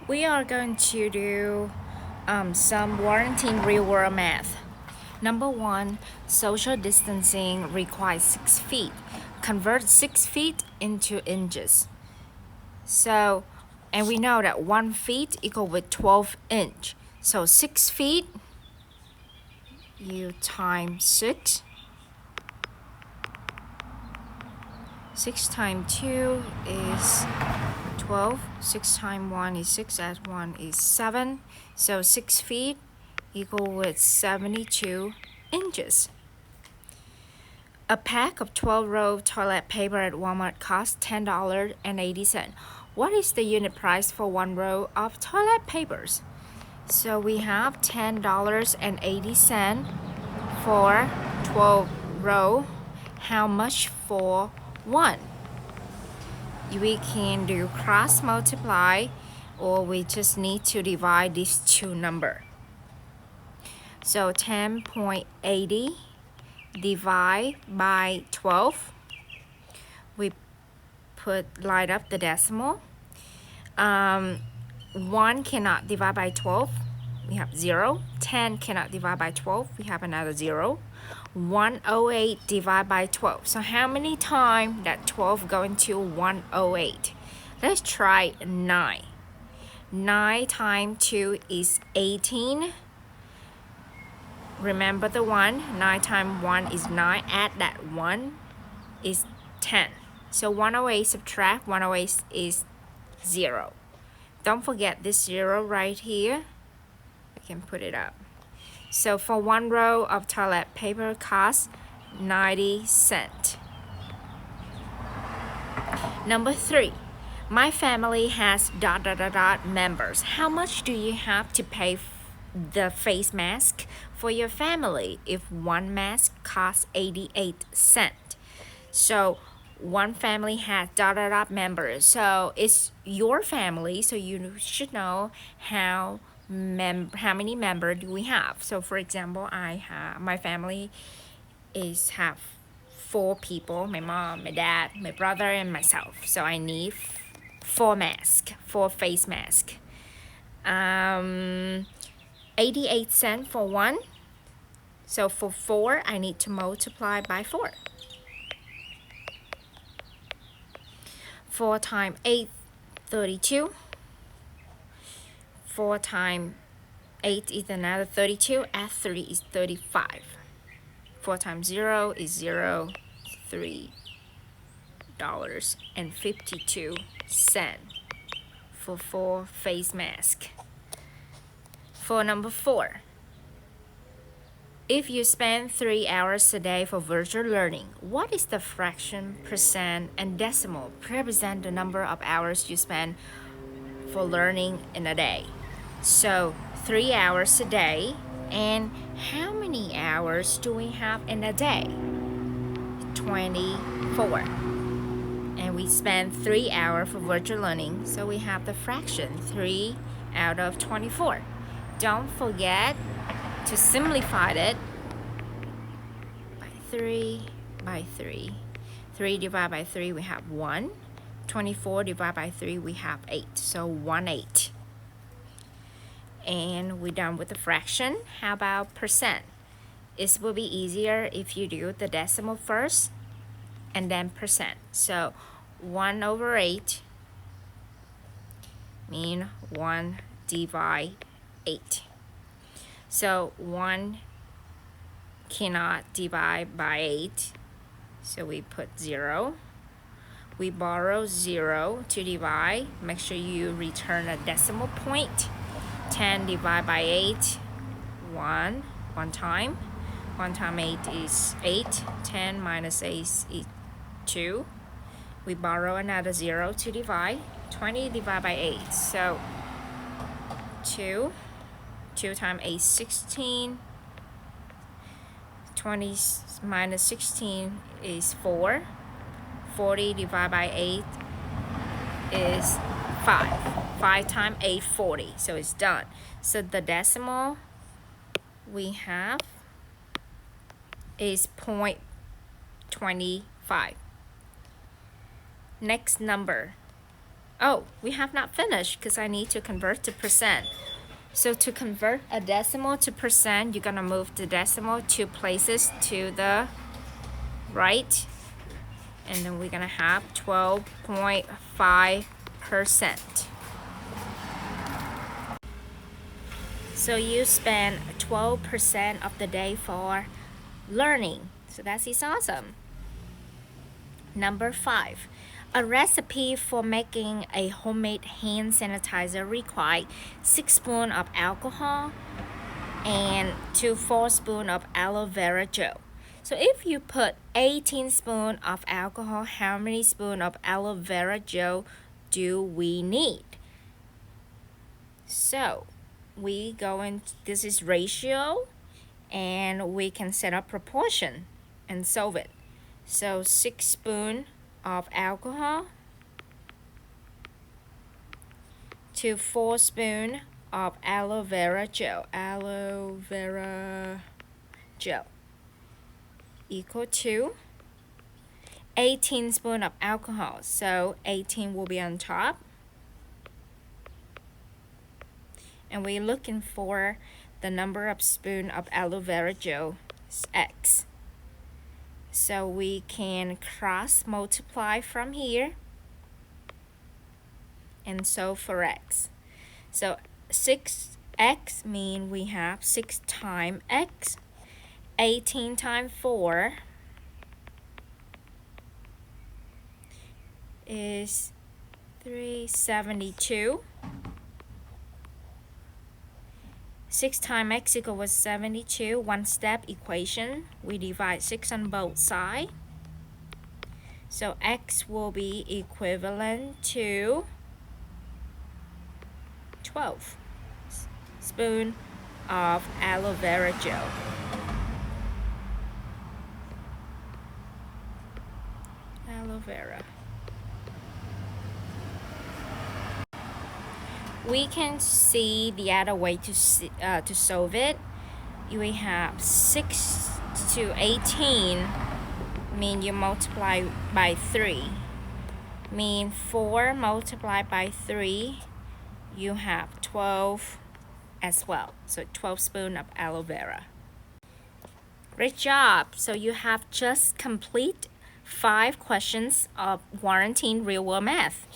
We are going to do some warranty real world math. Number one, social distancing requires 6 feet. Convert 6 feet into inches. So, and we know that 1 feet equal with 12 inch. So 6 feet, you times 6. 6 times 2 is 12. 6 times 1 is 6. Add 1 is 7. So 6 feet equal with 72 inches. A pack of 12 roll toilet paper at Walmart costs $10.80. What is the unit price for 1 roll of toilet papers? So we have $10.80 for 12 roll. How much for 1? We can do cross multiply, or we just need to divide these two numbers. So 10.80 divide by 12. We line up the decimal. 1 cannot divide by 12. We have 0. 10 cannot divide by 12. We have another 0. 108 divided by 12. So how many times that 12 go into 108? Let's try 9. 9 times 2 is 18. Remember the 1. 9 times 1 is 9. Add that 1 is 10. So 108 subtract 108 is 0. Don't forget this 0 right here. I can put it up. So for 1 roll of toilet paper costs 90 cents. Number 3. My family has ... members. How much do you have to pay the face mask for your family if 1 mask costs 88 cents? So 1 family has ... members. So it's your family, so you should know how many members do we have. So for example, my family have 4 people: my mom, my dad, my brother, and myself. So I need 4 face masks. 88 cents for 1. So for 4, I need to multiply by 4. 4 times 8, 32. 4 times 8 is another 32. Add 3 is 35. 4 times 0 is 0. $3.52 for 4 face masks. For number 4. If you spend 3 hours a day for virtual learning, what is the fraction, percent, and decimal represent the number of hours you spend for learning in a day? So 3 hours a day, and how many hours do we have in a day? 24. And we spend 3 hours for virtual learning, so we have the fraction 3 out of 24. Don't forget to simplify it by 3 by 3. 3 divided by 3, we have 1. 24 divided by 3, we have 8. So 1/8. And we're done with the fraction. How about percent? It will be easier if you do the decimal first and then percent. So 1/8 mean 1 divide 8. So 1 cannot divide by 8, so we put 0. We borrow 0 to divide. Make sure you return a decimal point. 10 divided by 8, 1 time. 1 times 8 is 8. 10 minus 8 is 2. We borrow another 0 to divide. 20 divided by 8. So 2. 2 times 8 is 16. 20 minus 16 is 4. 40 divided by 8 is 5. 5 times 8, 40. So it's done. So the decimal we have is 0.25. Next number. Oh, we have not finished because I need to convert to percent. So to convert a decimal to percent, you're gonna move the decimal 2 places to the right. And then we're gonna have 12.5%. So you spend 12% of the day for learning. So that is awesome. Number 5. A recipe for making a homemade hand sanitizer requires 6 spoons of alcohol and 2 4-spoons of aloe vera gel. So if you put 18 spoons of alcohol, how many spoons of aloe vera gel do we need? So we go in, this is ratio, and we can set up proportion and solve it. So 6 spoons of alcohol to 4 spoons of aloe vera gel. Aloe vera gel equal to 18 spoons of alcohol. So 18 will be on top. And we're looking for the number of spoons of aloe vera gel is X. So we can cross multiply from here and solve for X. So 6X means we have 6 times X. 18 times 4 is 372. 6 times X equals 72. One step equation. We divide 6 on both sides. So X will be equivalent to 12 spoons of aloe vera gel. Aloe vera. We can see the other way to solve it. We have 6 to 18 mean you multiply by 3. Mean 4 multiplied by 3, you have 12 as well. So 12 spoons of aloe vera. Great job. So you have just complete 5 questions of Quarantine Real World Math.